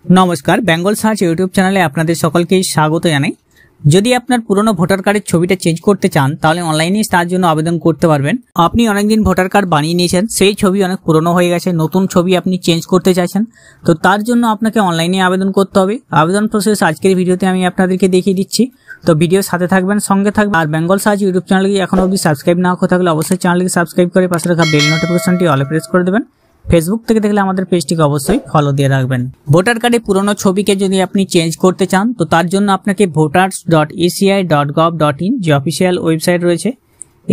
नमस्कार बेंगल सार्च यूट्यूब चैनले आपनादेर सकलके स्वागत जानाई। यदि आपनार पुरानो भोटार कार्डेर छबिटा चेंज करते चान ताहले अनलाइने तार जोन्नो आवेदन करते पारबेन। आपनि अनेकदिन भोटार कार्ड बानिये नियेछेन, सेई छबि अनेक पुरानो हये गेछे, नतुन छबि आपनि चेंज करते चाइछेन, तो तार जोन्नो आपनाके अनलाइने आवेदन करते होबे। आवेदन प्रसेस आजकेर भिडियोते आमि आपनादेरके देখিয়ে दिচ্ছি, तो भिडियोर साथे थाकबेन, संगे थाकबेन। आर बेंगल सार्च यूट्यूब चैनलके एखोनो अब्दि साबस्क्राइब ना करे थाकले अवश्यई चैनलटिके साबस्क्राइब करे पाशे राखा बेल नोटिफिकेशनटी अले प्रेस करे देবেন। फेसबुक থেকে দেখলে আমাদের পেজটিকে অবশ্যই ফলো দিয়ে রাখবেন। ভোটার কার্ডে পুরনো ছবিকে যদি আপনি চেঞ্জ করতে চান তো তার জন্য আপনাকে voters.eci.gov.in যে অফিশিয়াল ওয়েবসাইট রয়েছে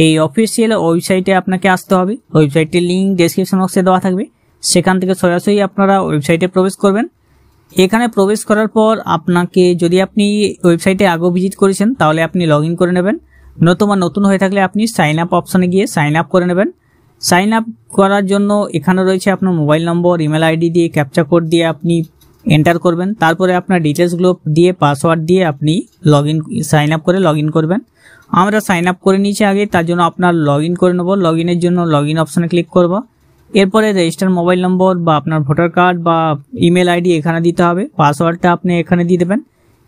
এই অফিশিয়াল ওয়েবসাইটে আপনাকে আসতে হবে। ওয়েবসাইটের লিংক ডেসক্রিপশন বক্সে দেওয়া থাকবে, সেখান থেকে সরাসরি আপনারা ওয়েবসাইটে প্রবেশ করবেন। এখানে প্রবেশ করার পর আপনাকে যদি আপনি ওয়েবসাইটে আগেও ভিজিট করেছেন তাহলে আপনি লগইন করে নেবেন, নতুবা নতুন হয়ে থাকলে আপনি সাইন আপ অপশনে গিয়ে সাইন আপ করে নেবেন। সাইন আপ করার জন্য এখানে রয়েছে আপনার মোবাইল নম্বর, ইমেল আইডি দিয়ে ক্যাপচা কোড দিয়ে আপনি এন্টার করবেন, তারপরে আপনার ডিটেলসগুলো দিয়ে পাসওয়ার্ড দিয়ে আপনি সাইন আপ করে লগইন করবেন। আমরা সাইন আপ করে নিয়েছি আগে, তার জন্য আপনার লগইন করে নেব। লগইনের জন্য লগইন অপশনে ক্লিক করব। এরপরে রেজিস্টার মোবাইল নম্বর বা আপনার ভোটার কার্ড বা ইমেল আইডি এখানে দিতে হবে, পাসওয়ার্ডটা আপনি এখানে দিয়ে দেবেন।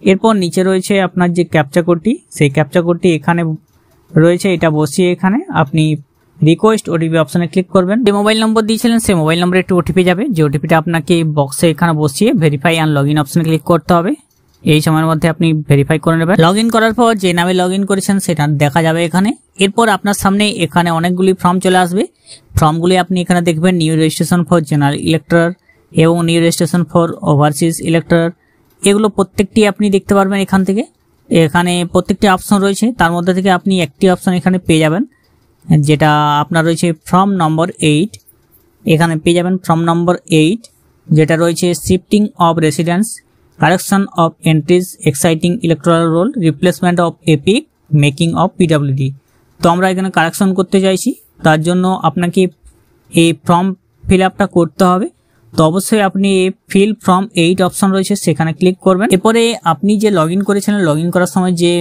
এরপর নিচে রয়েছে আপনার যে ক্যাপচা কোডটি, সেই ক্যাপচা কোডটি এখানে রয়েছে, এটা বসিয়ে এখানে আপনি রিকোয়েস্ট ওটিপি অপশনে ক্লিক করবেন। যে মোবাইল নম্বর দিয়েছিলেন সেই মোবাইল নম্বরে একটি ওটিপি যাবে, যে ওটিপিটা আপনাকে বক্সে এখানে বসিয়ে ভেরিফাই অ্যান্ড লগইন অপশনে ক্লিক করতে হবে। এই সময়ের মধ্যে আপনি ভেরিফাই করে নেবেন। লগইন করার পর যে নামে লগইন করেছেন সেটা দেখা যাবে এখানে। এরপর আপনার সামনে এখানে অনেকগুলি ফর্ম চলে আসবে। ফর্মগুলি আপনি এখানে দেখবেন new registration for general elector এবং new registration for overseas elector, এগুলো প্রত্যেকটি আপনি দেখতে পারবেন এখান থেকে। এখানে প্রত্যেকটি অপশন রয়েছে, তার মধ্যে থেকে আপনি একটি অপশন এখানে পেয়ে যাবেন যেটা আপনার রয়েছে ফর্ম নম্বর 8, এখানে পেয়ে যাবেন ফর্ম নম্বর 8 যেটা রয়েছে shifting of residence, correction of entries, exciting electoral roll, replacement of epic, making of PWD. তো আমরা এখানে কারেকশন করতে চাইছি, তার জন্য আপনাকে এই ফর্ম ফিল আপটা করতে হবে। তো অবশ্যই আপনি ফিল ফর্ম 8 অপশন রয়েছে সেখানে ক্লিক করবেন। এরপরে আপনি যে লগইন করেছিলেন, লগইন করার সময় যে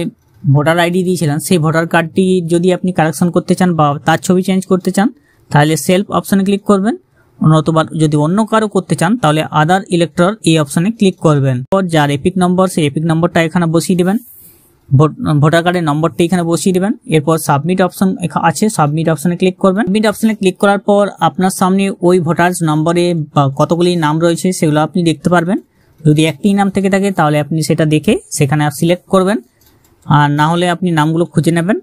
ভোটার আইডি দিয়েছিলেন সেই ভোটার কার্ডটি যদি আপনি কারেকশন করতে চান বা তার ছবি চেঞ্জ করতে চান তাহলে সেলফ অপশনে ক্লিক করবেন, নতুবা যদি অন্য কারো করতে চান তাহলে আদার ইলেক্টর এই অপশনে ক্লিক করবেন। যার এপিক নম্বর সেই এপিক নম্বরটা এখানে বসিয়ে দেবেন, ভোটার কার্ডের নম্বরটি এখানে বসিয়ে দেবেন। এরপর সাবমিট অপশন আছে, সাবমিট অপশনে ক্লিক করবেন। সাবমিট অপশনে ক্লিক করার পর আপনার সামনে ওই ভোটার্স নম্বরে কতগুলি নাম রয়েছে সেগুলো আপনি দেখতে পারবেন। যদি একটি নাম থেকে থাকে তাহলে আপনি সেটা দেখে সেখানে সিলেক্ট করবেন, আর না হলে আপনি নামগুলো খুঁজে নেবেন।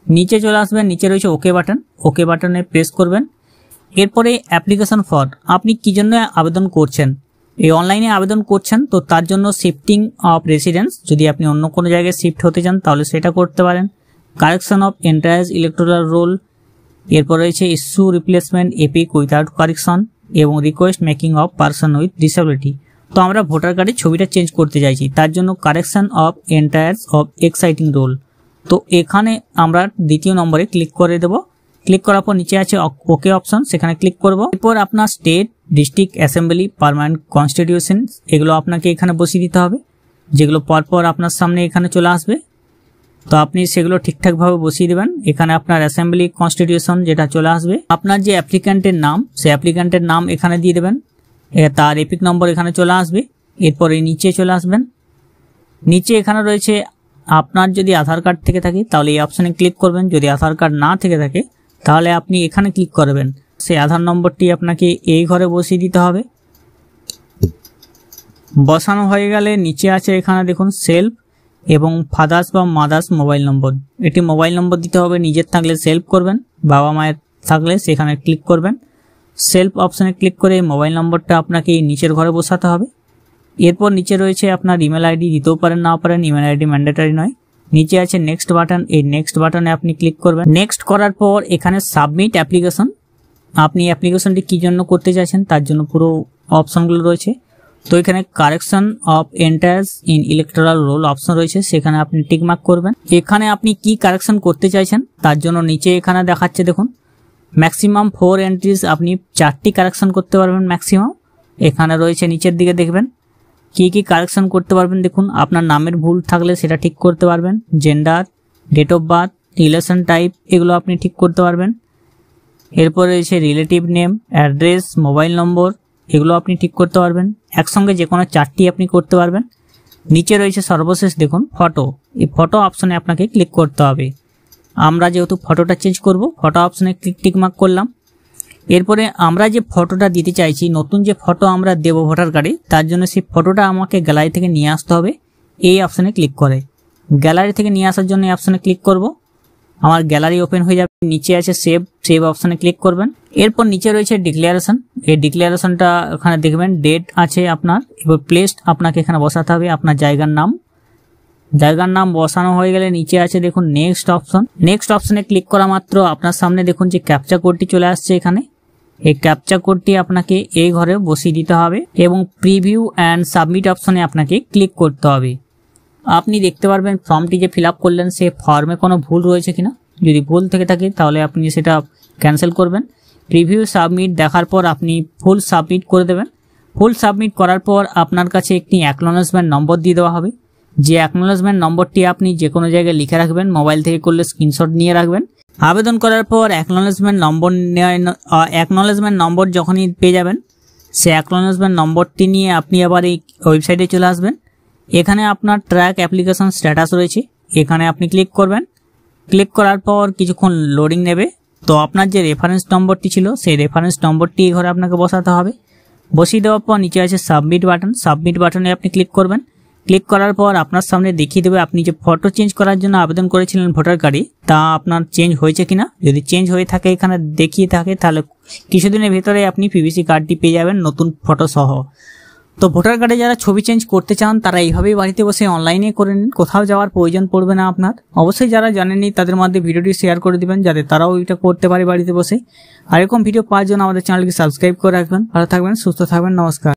নিচে চলে আসবেন, নিচে রয়েছে ওকে বাটন, ওকে বাটনে প্রেস করবেন। এরপরে অ্যাপ্লিকেশন ফর, আপনি কি জন্য আবেদন করছেন, এই অনলাইনে আবেদন করছেন তো তার জন্য শিফটিং অফ রেসিডেন্স, যদি আপনি অন্য কোনো জায়গায় শিফট হতে চান তাহলে সেটা করতে পারেন। Correction of entire electoral roll, এরপর রয়েছে issue replacement EPIC without correction এবং request making of person with disability. তো আমরা ভোটার কার্ডের ছবিটা চেঞ্জ করতে চাইছি, তার জন্য correction of entries of exciting role, তো এখানে আমরা দ্বিতীয় নম্বরে ক্লিক করে দেব। ক্লিক করার পর নিচে আছে ওকে অপশন, সেখানে ক্লিক করব। এরপর আপনার state, district assembly, permanent constitution এগুলো আপনাকে এখানে বসিয়ে দিতে হবে, যেগুলো পরপর আপনার সামনে এখানে চলে আসবে। তো আপনি সেগুলো ঠিকঠাকভাবে বসিয়ে দেবেন। এখানে আপনার অ্যাসেম্বলি কনস্টিটিউশন যেটা চলে আসবে, আপনার যে অ্যাপ্লিক্যান্টের নাম সেই অ্যাপ্লিক্যান্টের নাম এখানে দিয়ে দেবেন, তার এপিক নম্বর এখানে চলে আসবে। এরপরে নিচে চলে আসবেন, নিচে এখানে রয়েছে আপনার যদি আধার কার্ড থেকে থাকে তাহলে এই অপশানে ক্লিক করবেন, যদি আধার কার্ড না থেকে থাকে তাহলে আপনি এখানে ক্লিক করবেন। সেই আধার নম্বরটি আপনাকে এই ঘরে বসিয়ে দিতে হবে। বসানো হয়ে গেলে নিচে আছে এখানে দেখুন সেলফ এবং ফাদার্স বা মাদার্স মোবাইল নম্বর, এটি মোবাইল নম্বর দিতে হবে। নিজের থাকলে সেলফ করবেন, বাবা মায়ের থাকলে সেখানে ক্লিক করবেন। সেলফ অপশনে ক্লিক করে মোবাইল নম্বরটা আপনাকে নিচের ঘরে বসাতে হবে। এরপর নিচে রয়েছে আপনার ইমেল আইডি, দিতেও পারেন না পারেন, ইমেল আইডি ম্যান্ডেটরি নয়। নিচে আছে নেক্সট বাটন, এই নেক্সট বাটনে আপনি ক্লিক করবেন। নেক্সট করার পর এখানে সাবমিট অ্যাপ্লিকেশন, আপনি অ্যাপ্লিকেশনটি কী জন্য করতে চাইছেন তার জন্য পুরো অপশনগুলো রয়েছে। তো এখানে correction of এন্টায়ার্স in electoral roll option রয়েছে, সেখানে আপনি টিকমার্ক করবেন। এখানে আপনি কি কারেকশন করতে চাইছেন তার জন্য নিচে এখানে দেখাচ্ছে দেখুন ম্যাক্সিমাম 4 এন্ট্রিজ, আপনি 4টি কারেকশন করতে পারবেন ম্যাক্সিমাম। এখানে রয়েছে নিচের দিকে দেখবেন কি কি কারেকশন করতে পারবেন। দেখুন আপনার নামের ভুল থাকলে সেটা ঠিক করতে পারবেন, gender, date of birth, relation type এগুলো আপনি ঠিক করতে পারবেন। এরপরে রয়েছে relative name, address, mobile number, এগুলো আপনি ঠিক করতে পারবেন। একসঙ্গে যে কোনো 4টি আপনি করতে পারবেন। নিচে রয়েছে সর্বশেষ দেখুন ফটো, এই ফটো অপশনে আপনাকে ক্লিক করতে হবে। আমরা যেহেতু ফটোটা চেঞ্জ করব, ফটো অপশনে টিক মার্ক করলাম। এরপরে আমরা যে ফটোটা দিতে চাইছি, নতুন যে ফটো আমরা দেব ভোটার কার্ডে, তার জন্য সেই ফটোটা আমাকে গ্যালারি থেকে নিয়ে আসতে হবে। এই অপশনে ক্লিক করে গ্যালারি থেকে নিয়ে আসার জন্য এই অপশনে ক্লিক করব। আমার গ্যালারি ওপেন হয়ে যাবে। নিচে আছে সেভ অপশনে ক্লিক করবেন। এরপর নিচে রয়েছে ডিক্লারেশন। এই ডিক্লারেশনটা ওখানে দেখবেন ডেট আছে আপনার, এবার প্লেসড আপনাকে এখানে বসাতে হবে আপনার জায়গার নাম বসানো হয়ে গেলে নিচে আছে দেখুন নেক্সট অপশনে ক্লিক করা মাত্র আপনার সামনে দেখুন যে ক্যাপচা কোডটি চলে আসছে। এখানে এই ক্যাপচা কোডটি আপনাকে এই ঘরে বসিয়ে দিতে হবে এবং প্রিভিউ অ্যান্ড সাবমিট অপশনে আপনাকে ক্লিক করতে হবে। আপনি দেখতে পারবেন ফর্মটি যে ফিল আপ করলেন সে ফর্মে কোনো ভুল রয়েছে কিনা। যদি ভুল থেকে থাকে তাহলে আপনি সেটা ক্যান্সেল করবেন। প্রিভিউ সাবমিট দেখার পর আপনি ফুল সাবমিট করে দেবেন। ফুল সাবমিট করার পর আপনার কাছে একটি অ্যাকনলেজমেন্ট নম্বর দিয়ে দেওয়া হবে। যে অ্যাকনলেজমেন্ট নম্বরটি আপনি যে কোনো জায়গায় লিখে রাখবেন, মোবাইল থেকে করলে স্ক্রিনশট নিয়ে রাখবেন। আবেদন করার পর অ্যাকনলেজমেন্ট নম্বর যখনই পেয়ে যাবেন, সে অ্যাকনলেজমেন্ট নম্বরটি নিয়ে আপনি আবার এই ওয়েবসাইটে চলে আসবেন। এখানে আপনার ট্র্যাক অ্যাপ্লিকেশন স্ট্যাটাস রয়েছে, এখানে আপনি ক্লিক করবেন। ক্লিক করার পর কিছুক্ষণ লোডিং নেবে। তো আপনার যে রেফারেন্স নম্বরটি ছিল সেই রেফারেন্স নম্বরটি এই ঘরে আপনাকে বসাতে হবে। বসিয়ে দেওয়ার পর নিচে আছে সাবমিট বাটনে আপনি ক্লিক করবেন। ক্লিক করার পর আপনার সামনে দেখিয়ে দেবে আপনি যে ফটো চেঞ্জ করার জন্য আবেদন করেছিলেন ভোটার কার্ডে তা আপনার চেঞ্জ হয়েছে কিনা। যদি চেঞ্জ হয়ে থাকে এখানে দেখিয়ে থাকে তাহলে কিছুদিনের ভেতরে আপনি পিভিসি কার্ডটি পেয়ে যাবেন নতুন ফটো সহ। তো ভোটার কার্ডে যারা ছবি চেঞ্জ করতে চান তারা এইভাবেই বাড়িতে বসে অনলাইনে করে নিন, কোথাও যাওয়ার প্রয়োজন পড়বে না আপনার। অবশ্যই যারা জানেননি তাদের মধ্যে ভিডিওটি শেয়ার করে দিবেন যাতে তারাও এটা করতে পারে বাড়িতে বসে। আর এরকম ভিডিও পাওয়ার জন্য আমাদের চ্যানেলকে সাবস্ক্রাইব করে রাখবেন। ভালো থাকবেন, সুস্থ থাকবেন, নমস্কার।